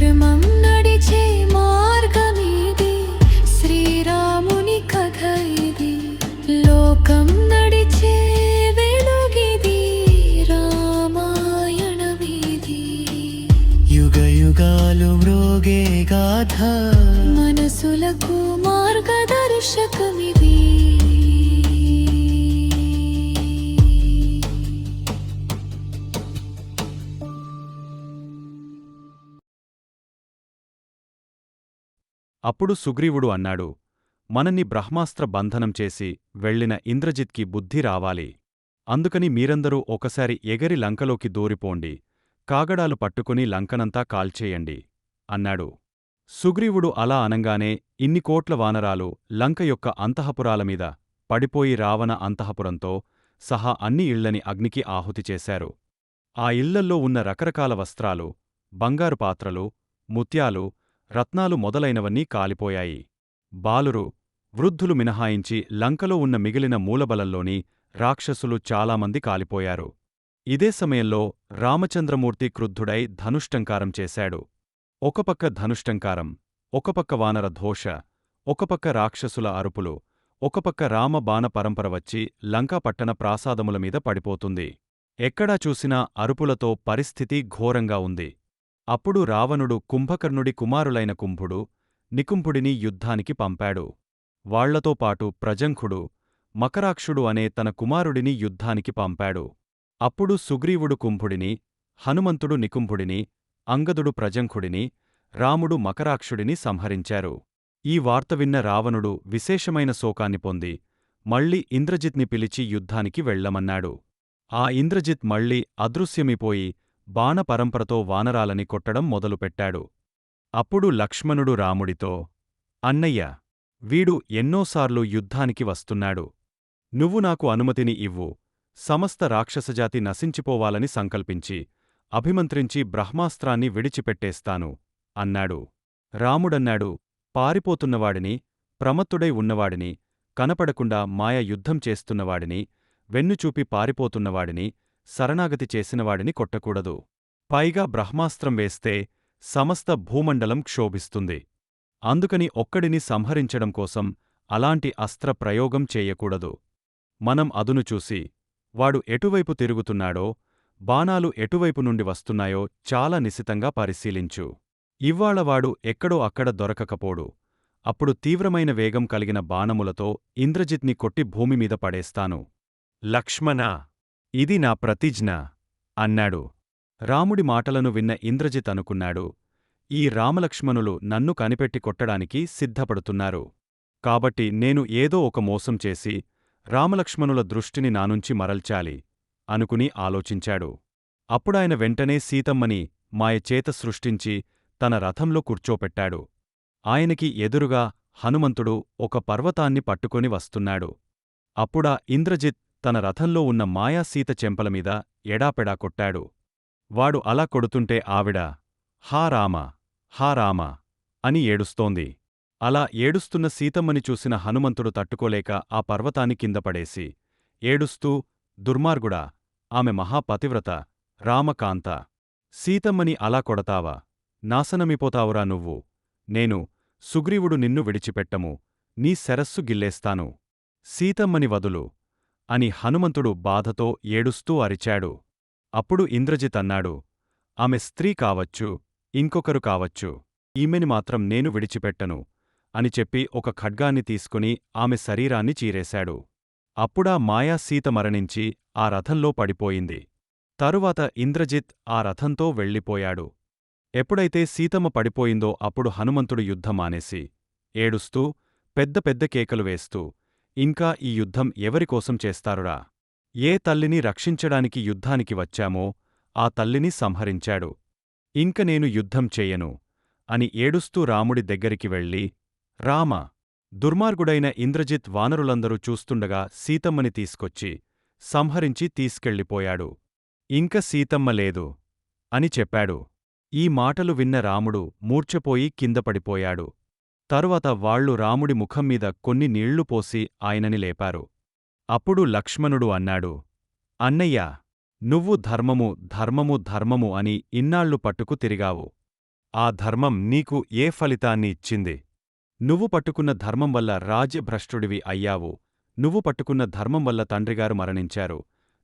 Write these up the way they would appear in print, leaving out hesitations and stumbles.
ధర్మం నడిచే మార్గమిది, శ్రీరాముని కథ ఇది. లోకం నడిచే వెలుగిది, రామాయణ వీధి. యుగ యుగాలు మ్రోగే గాథ, మనసులకు మార్గదర్శకమిది. అప్పుడు సుగ్రీవుడు అన్నాడు, మనన్ని బ్రహ్మాస్త్ర బంధనం చేసి వెళ్ళిన ఇంద్రజిత్కి బుద్ధి రావాలి. అందుకని మీరందరూ ఒకసారి ఎగరి లంకలోకి దూరిపోండి, కాగడాలు పట్టుకుని లంకనంతా కాల్చేయండి అన్నాడు. సుగ్రీవుడు అలా అనంగానే ఇన్ని కోట్ల వానరాలు లంక యొక్క అంతఃపురాలమీద పడిపోయి రావణ అంతఃపురంతో సహా అన్ని ఇళ్లని అగ్నికి ఆహుతి చేశారు. ఆ ఇళ్లల్లో ఉన్న రకరకాల వస్త్రాలు, బంగారు పాత్రలు, ముత్యాలు, రత్నాలు మొదలైనవన్నీ కాలిపోయాయి. బాలురు, వృద్ధులు మినహాయించి లంకలో ఉన్న మిగిలిన మూలబలల్లోని రాక్షసులు చాలామంది కాలిపోయారు. ఇదే సమయంలో రామచంద్రమూర్తి క్రుద్ధుడై ధనుష్టంకారం చేశాడు. ఒకపక్క ధనుష్టంకారం, ఒకపక్క వానర ఘోష, ఒకపక్క రాక్షసుల అరుపులు, ఒకపక్క రామ బాణ పరంపర వచ్చి లంకాపట్టణ ప్రాసాదములమీద పడిపోతుంది. ఎక్కడా చూసినా అరుపులతో పరిస్థితి ఘోరంగా ఉంది. అప్పుడు రావణుడు కుంభకర్ణుడి కుమారులైన కుంభుడు, నికుంభుడిని యుద్ధానికి పంపాడు. వాళ్లతో పాటు ప్రజంఖుడు, మకరాక్షుడు అనే తన కుమారుడిని యుద్ధానికి పంపాడు. అప్పుడు సుగ్రీవుడు కుంభుడిని, హనుమంతుడు నికుంభుడిని, అంగదుడు ప్రజంఖుడిని, రాముడు మకరాక్షుడిని సంహరించారు. ఈ వార్త విన్న రావణుడు విశేషమైన శోకాన్ని పొంది మళ్ళీ ఇంద్రజిత్ని పిలిచి యుద్ధానికి వెళ్ళమన్నాడు. ఆ ఇంద్రజిత్ మళ్ళీ అదృశ్యమిపోయి బాణపరంపరతో వానరాలని కొట్టడం మొదలుపెట్టాడు. అప్పుడు లక్ష్మణుడు రాముడితో, అన్నయ్య, వీడు ఎన్నోసార్లు యుద్ధానికి వస్తున్నాడు. నువ్వు నాకు అనుమతిని ఇవ్వు, సమస్త రాక్షసజాతి నశించిపోవాలని సంకల్పించి అభిమంత్రించి బ్రహ్మాస్త్రాన్ని విడిచిపెట్టేస్తాను అన్నాడు. రాముడన్నాడు, పారిపోతున్నవాడిని, ప్రమత్తుడై ఉన్నవాడిని, కనపడకుండా మాయ యుద్ధం చేస్తున్నవాడిని, వెన్నుచూపి పారిపోతున్నవాడిని, శరణాగతి చేసినవాడిని కొట్టకూడదు. పైగా బ్రహ్మాస్త్రం వేస్తే సమస్త భూమండలం క్షోభిస్తుంది. అందుకని ఒక్కడిని సంహరించడం కోసం అలాంటి అస్త్ర ప్రయోగం చేయకూడదు. మనం అదును చూసి, వాడు ఎటువైపు తిరుగుతున్నాడో, బాణాలు ఎటువైపు నుండి వస్తున్నాయో చాలా నిశితంగా పరిశీలించు. ఇవ్వాళ వాడు ఎక్కడో అక్కడ దొరకకపోడు. అప్పుడు తీవ్రమైన వేగం కలిగిన బాణములతో ఇంద్రజిత్ని కొట్టి భూమిమీద పడేస్తాను. లక్ష్మణా, ఇది నా ప్రతిజ్ఞ అన్నాడు. రాముడి మాటలను విన్న ఇంద్రజిత్ అనుకున్నాడు, ఈ రామలక్ష్మణులు నన్ను కనిపెట్టి కొట్టడానికి సిద్ధపడుతున్నారు. కాబట్టి నేను ఏదో ఒక మోసం చేసి రామలక్ష్మణుల దృష్టిని నానుంచి మరల్చాలి అనుకుని ఆలోచించాడు. అప్పుడాయన వెంటనే సీతమ్మని మాయచేత సృష్టించి తన రథంలో కూర్చోపెట్టాడు. ఆయనకి ఎదురుగా హనుమంతుడు ఒక పర్వతాన్ని పట్టుకొని వస్తున్నాడు. అప్పుడా ఇంద్రజిత్ తన రథంలో ఉన్న మాయాసీత చెంపలమీద ఎడాపెడా కొట్టాడు. వాడు అలా కొడుతుంటే ఆవిడ, హా రామ, హా రామ అని ఏడుస్తోంది. అలా ఏడుస్తున్న సీతమ్మని చూసిన హనుమంతుడు తట్టుకోలేక ఆ పర్వతాన్ని కిందపడేసి, ఏడుస్తూ, దుర్మార్గుడా, ఆమె మహాపతివ్రత, రామకాంత, సీతమ్మని అలా కొడతావా, నాశనమిపోతావురా నువ్వు, నేను, సుగ్రీవుడు నిన్ను విడిచిపెట్టము, నీ శరస్సు గిల్లేస్తాను, సీతమ్మని వదులు అని హనుమంతుడు బాధతో ఏడుస్తూ అరిచాడు. అప్పుడు ఇంద్రజిత్ అన్నాడు, ఆమె స్త్రీ కావచ్చు, ఇంకొకరు కావచ్చు, ఈమెని మాత్రం నేను విడిచిపెట్టను అని చెప్పి ఒక ఖడ్గాన్ని తీసుకుని ఆమె శరీరాన్ని చీరేశాడు. అప్పుడా మాయా సీత మరణించి ఆ రథంలో పడిపోయింది. తరువాత ఇంద్రజిత్ ఆ రథంతో వెళ్ళిపోయాడు. ఎప్పుడైతే సీతమ్మ పడిపోయిందో అప్పుడు హనుమంతుడు యుద్ధం మానేసి, ఏడుస్తూ, పెద్ద పెద్ద కేకలు వేస్తూ, ఇంకా ఈ యుద్ధం ఎవరికోసం చేస్తారురా? ఏ తల్లిని రక్షించడానికి యుద్ధానికి వచ్చామో ఆ తల్లిని సంహరించాడు. ఇంక నేను యుద్ధం చెయ్యను అని ఏడుస్తూ రాముడి దగ్గరికి వెళ్ళి, రామ, దుర్మార్గుడైన ఇంద్రజిత్ వానరులందరూ చూస్తుండగా సీతమ్మని తీసుకొచ్చి సంహరించి తీసుకెళ్ళిపోయాడు. ఇంక సీతమ్మ లేదు అని చెప్పాడు. ఈ మాటలు విన్న రాముడు మూర్ఛపోయి కిందపడిపోయాడు. తరువాత వాళ్లు రాముడి ముఖంమీద కొన్ని నీళ్లు పోసి ఆయనని లేపారు. అప్పుడు లక్ష్మణుడు అన్నాడు, అన్నయ్యా, నువ్వు ధర్మము ధర్మము ధర్మము అని ఇన్నాళ్లు పట్టుకు తిరిగావు. ఆ ధర్మం నీకు ఏ ఫలితాన్ని ఇచ్చింది? నువ్వు పట్టుకున్న ధర్మం వల్ల రాజ్యభ్రష్టుడివి అయ్యావు. నువ్వు పట్టుకున్న ధర్మం వల్ల తండ్రిగారు మరణించారు.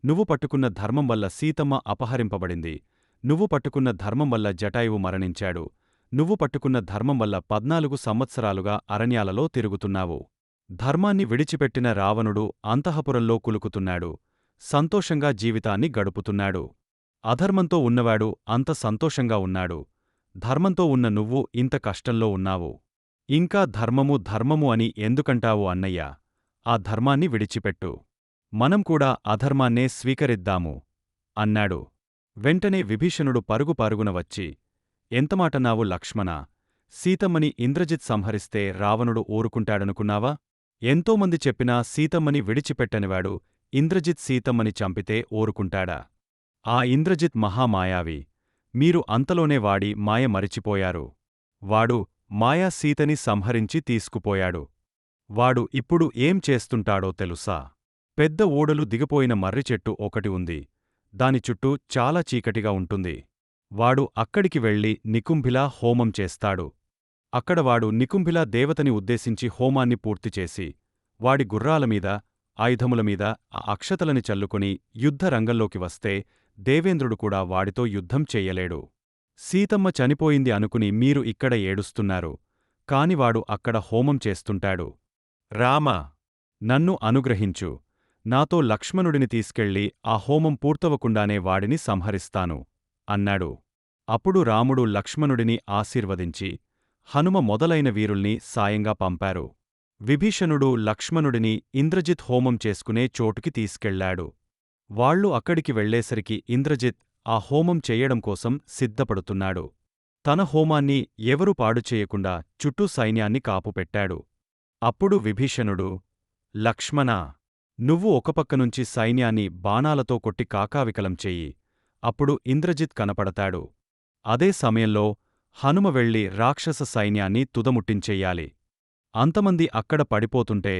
నువ్వు పట్టుకున్న ధర్మం వల్ల సీతమ్మ అపహరింపబడింది. నువ్వు పట్టుకున్న ధర్మం వల్ల జటాయువు మరణించాడు. నువ్వు పట్టుకున్న ధర్మం వల్ల 14 సంవత్సరాలుగా అరణ్యాలలో తిరుగుతున్నావు. ధర్మాన్ని విడిచిపెట్టిన రావణుడు అంతఃపురంలో కులుకుతున్నాడు. సంతోషంగా జీవితాన్ని గడుపుతున్నాడు. అధర్మంతో ఉన్నవాడు అంత సంతోషంగా ఉన్నాడు. ధర్మంతో ఉన్న నువ్వు ఇంత కష్టంలో ఉన్నావు. ఇంకా ధర్మము అని ఎందుకంటావు అన్నయ్యా? ఆ ధర్మాన్ని విడిచిపెట్టు. మనం కూడా అధర్మాన్నే స్వీకరిద్దాము అన్నాడు. వెంటనే విభీషణుడు పరుగున వచ్చి, ఎంతమాటన్నావు లక్ష్మణా? సీతమ్మని ఇంద్రజిత్ సంహరిస్తే రావణుడు ఊరుకుంటాడనుకున్నావా? ఎంతోమంది చెప్పినా సీతమ్మని విడిచిపెట్టనివాడు ఇంద్రజిత్ సీతమ్మని చంపితే ఊరుకుంటాడా? ఆ ఇంద్రజిత్ మహామాయావి. మీరు అంతలోనే వాడి మాయ మరిచిపోయారు. వాడు మాయా సీతని సంహరించి తీసుకుపోయాడు. వాడు ఇప్పుడు ఏం చేస్తుంటాడో తెలుసా? పెద్ద ఓడలు దిగిపోయిన మర్రిచెట్టు ఒకటి ఉంది. దాని చుట్టూ చాలా చీకటిగా ఉంటుంది. వాడు అక్కడికి వెళ్ళి నికుంభిలా హోమం చేస్తాడు. అక్కడ వాడు నికుంభిలా దేవతని ఉద్దేశించి హోమాన్ని పూర్తిచేసి, వాడి గుర్రాలమీద, ఆయుధములమీద ఆ అక్షతలని చల్లుకొని యుద్ధరంగంలోకి వస్తే దేవేంద్రుడు కూడా వాడితో యుద్ధం చెయ్యలేడు. సీతమ్మ చనిపోయింది అనుకుని మీరు ఇక్కడ ఏడుస్తున్నారు. కానివాడు అక్కడ హోమం చేస్తుంటాడు. రామా! నన్ను అనుగ్రహించు. నాతో లక్ష్మణుడిని తీసుకెళ్ళి ఆ హోమం పూర్తవకుండానే వాడిని సంహరిస్తాను అన్నాడు. అప్పుడు రాముడు లక్ష్మణుడిని ఆశీర్వదించి హనుమ మొదలైన వీరుల్ని సాయంగా పంపారు. విభీషణుడు లక్ష్మణుడిని ఇంద్రజిత్ హోమం చేసుకునే చోటుకి తీసుకెళ్లాడు. వాళ్లు అక్కడికి వెళ్లేసరికి ఇంద్రజిత్ ఆ హోమం చెయ్యడం కోసం సిద్ధపడుతున్నాడు. తన హోమాన్ని ఎవరూ పాడుచేయకుండా చుట్టూ సైన్యాన్ని కాపుపెట్టాడు. అప్పుడు విభీషణుడు, లక్ష్మణా! నువ్వు ఒకపక్కనుంచి సైన్యాన్ని బాణాలతో కొట్టి కాకావికలం చెయ్యి. అప్పుడు ఇంద్రజిత్ కనపడతాడు. అదే సమయంలో హనుమ వెళ్ళి రాక్షస సైన్యాన్ని తుదముట్టించెయ్యాలి. అంతమంది అక్కడ పడిపోతుంటే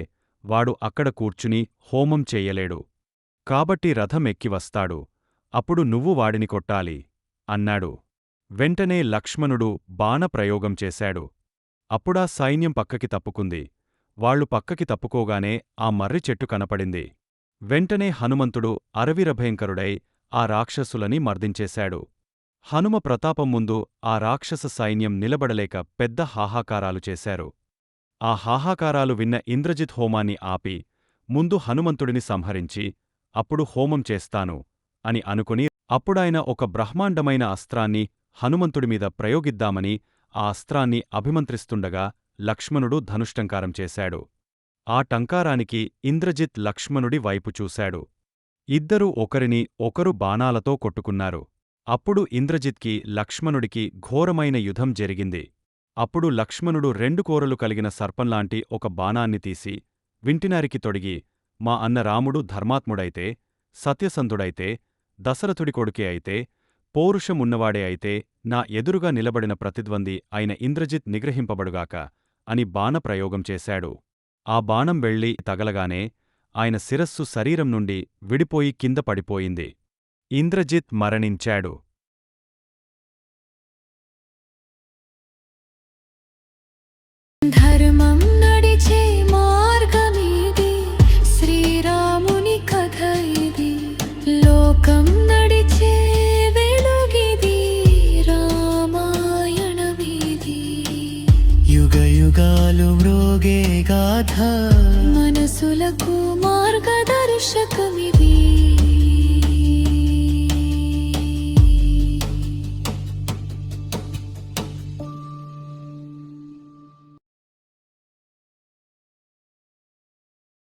వాడు అక్కడ కూర్చుని హోమం చెయ్యలేడు. కాబట్టి రథం ఎక్కి వస్తాడు. అప్పుడు నువ్వు వాడిని కొట్టాలి అన్నాడు. వెంటనే లక్ష్మణుడు బాణప్రయోగం చేశాడు. అప్పుడా సైన్యం పక్కకి తప్పుకుంది. వాళ్లు పక్కకి తప్పుకోగానే ఆ మర్రి చెట్టు కనపడింది. వెంటనే హనుమంతుడు అరవీరభయంకరుడై ఆ రాక్షసులని మర్దించేశాడు. హనుమ ప్రతాపం ముందు ఆ రాక్షస సైన్యం నిలబడలేక పెద్ద హాహాకారాలు చేశారు. ఆ హాహాకారాలు విన్న ఇంద్రజిత్ హోమాన్ని ఆపి, ముందు హనుమంతుడిని సంహరించి అప్పుడు హోమం చేస్తాను అని అనుకుని అప్పుడాయన ఒక బ్రహ్మాండమైన అస్త్రాన్ని హనుమంతుడిమీద ప్రయోగిద్దామని ఆ అస్త్రాన్ని అభిమంత్రిస్తుండగా లక్ష్మణుడు ధనుష్టంకారం చేశాడు. ఆ టంకారానికి ఇంద్రజిత్ లక్ష్మణుడి వైపు చూశాడు. ఇద్దరూ ఒకరిని ఒకరు బాణాలతో కొట్టుకున్నారు. అప్పుడు ఇంద్రజిత్కి లక్ష్మణుడికి ఘోరమైన యుద్ధం జరిగింది. అప్పుడు లక్ష్మణుడు 2 కోరలు కలిగిన సర్పంలాంటి ఒక బాణాన్ని తీసి వింటినారికి తొడిగి, మా అన్న రాముడు ధర్మాత్ముడైతే, సత్యసంధుడైతే, దశరథుడి కొడుకే అయితే, పౌరుషమున్నవాడే అయితే నా ఎదురుగా నిలబడిన ప్రతిద్వంది అయిన ఇంద్రజిత్ నిగ్రహింపబడుగాక అని బాణప్రయోగం చేశాడు. ఆ బాణం వెళ్ళి తగలగానే ఆయన శిరస్సు శరీరం నుండి విడిపోయి కింద పడిపోయింది. ఇంద్రజిత్ మరణించాడు. ధర్మం నడిచే మార్గమీది, శ్రీరాముని కథ ఇది. లోకం నడిచే వెలుగిది, రామాయణమీది. యుగయుగాలు మ్రోగే గాథ, మనసులకు మార్గదర్శకమిది.